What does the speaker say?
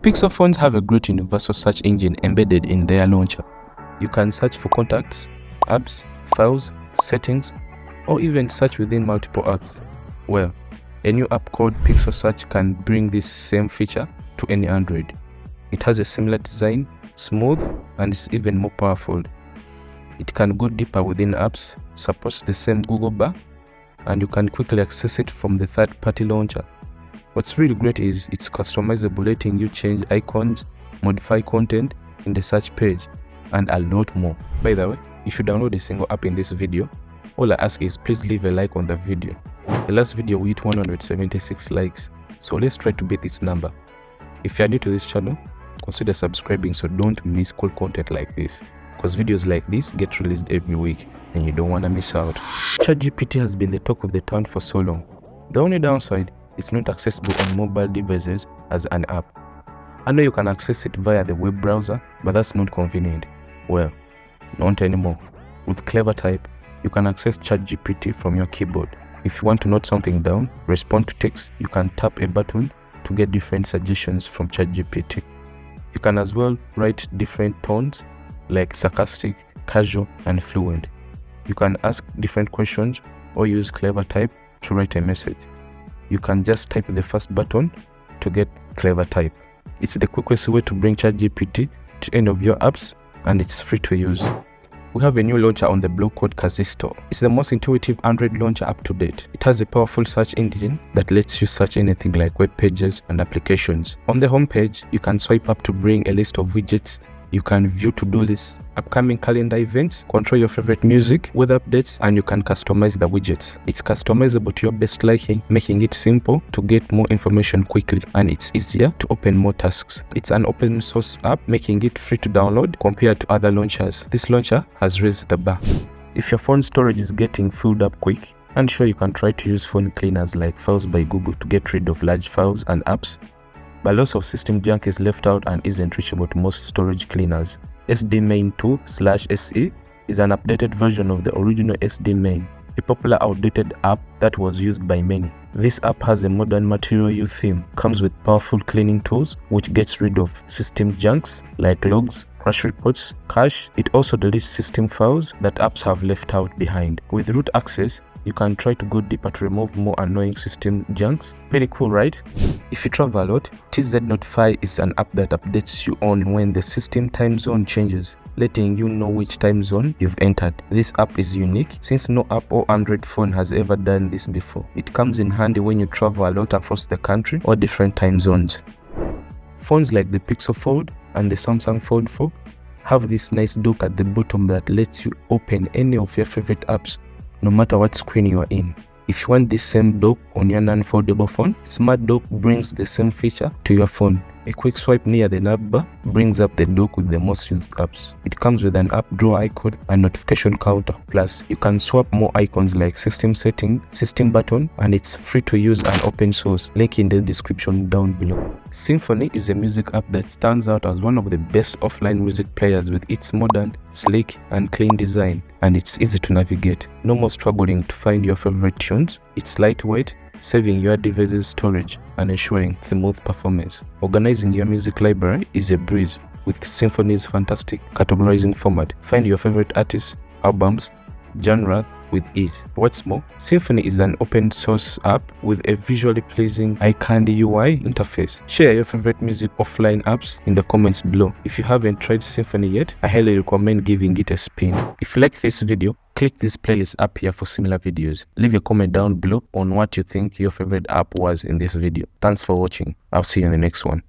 Pixel phones have a great universal search engine embedded in their launcher. You can search for contacts, apps, files, settings, or even search within multiple apps. Well, a new app called Pixel Search can bring this same feature to any Android. It has a similar design, smooth, and is even more powerful. It can go deeper within apps, supports the same Google bar, and you can quickly access it from the third-party launcher. What's really great is it's customizable, letting you change icons, modify content in the search page, and a lot more. By the way, if you download a single app in this video, all I ask is please leave a like on the video. The last video we hit 176 likes, so let's try to beat this number. If you are new to this channel, consider subscribing so don't miss cool content like this, because videos like this get released every week and you don't want to miss out. ChatGPT has been the talk of the town for so long. The only downside, it's not accessible on mobile devices as an app. I know you can access it via the web browser, but that's not convenient. Well, not anymore. With CleverType, you can access ChatGPT from your keyboard. If you want to note something down, respond to text, you can tap a button to get different suggestions from ChatGPT. You can as well write different tones like sarcastic, casual, and fluent. You can ask different questions or use CleverType to write a message. You can just type the first button to get CleverType. It's the quickest way to bring ChatGPT to any of your apps, and it's free to use. We have a new launcher on the block called Kazistore. It's the most intuitive Android launcher up to date. It has a powerful search engine that lets you search anything like web pages and applications. On the home page, you can swipe up to bring a list of widgets. You can view to-do lists, upcoming calendar events, control your favorite music, weather updates, and you can customize the widgets. It's customizable to your best liking, making it simple to get more information quickly, and it's easier to open more tasks. It's an open source app, making it free to download compared to other launchers. This launcher has raised the bar. If your phone storage is getting filled up quick, and sure, you can try to use phone cleaners like Files by Google to get rid of large files and apps, but lots of system junk is left out and isn't reachable to most storage cleaners. SDMain 2/SE is an updated version of the original SDMain, a popular outdated app that was used by many. This app has a modern Material You theme, comes with powerful cleaning tools which gets rid of system junks like logs, crash reports, cache. It also deletes system files that apps have left out behind. With root access, you can try to go deeper to remove more annoying system junks. Pretty cool, right? If you travel a lot, tznotify is an app that updates you on when the system time zone changes, letting you know which time zone you've entered. This app is unique since no app or Android phone has ever done this before. It comes in handy when you travel a lot across the country or different time zones. Phones like the Pixel Fold and the Samsung Fold 4 have this nice dock at the bottom that lets you open any of your favorite apps, no matter what screen you are in. If you want this same dock on your non-foldable phone, SmartDope brings the same feature to your phone. A quick swipe near the navbar brings up the dock with the most used apps. It comes with an app drawer icon and notification counter. Plus, you can swap more icons like system setting, system button, and it's free to use and open source. Link in the description down below. Symphony is a music app that stands out as one of the best offline music players with its modern, sleek, and clean design, and it's easy to navigate. No more struggling to find your favorite tunes. It's lightweight, saving your device's storage and ensuring smooth performance. Organizing your music library is a breeze with Symphony's fantastic categorizing format. Find your favorite artists, albums, genre with ease. What's more, Symphony is an open source app with a visually pleasing eye-candy UI interface. Share your favorite music offline apps in the comments below. If you haven't tried Symphony yet, I highly recommend giving it a spin. If you like this video, click this playlist up here for similar videos. Leave a comment down below on what you think your favorite app was in this video. Thanks for watching. I'll see you in the next one.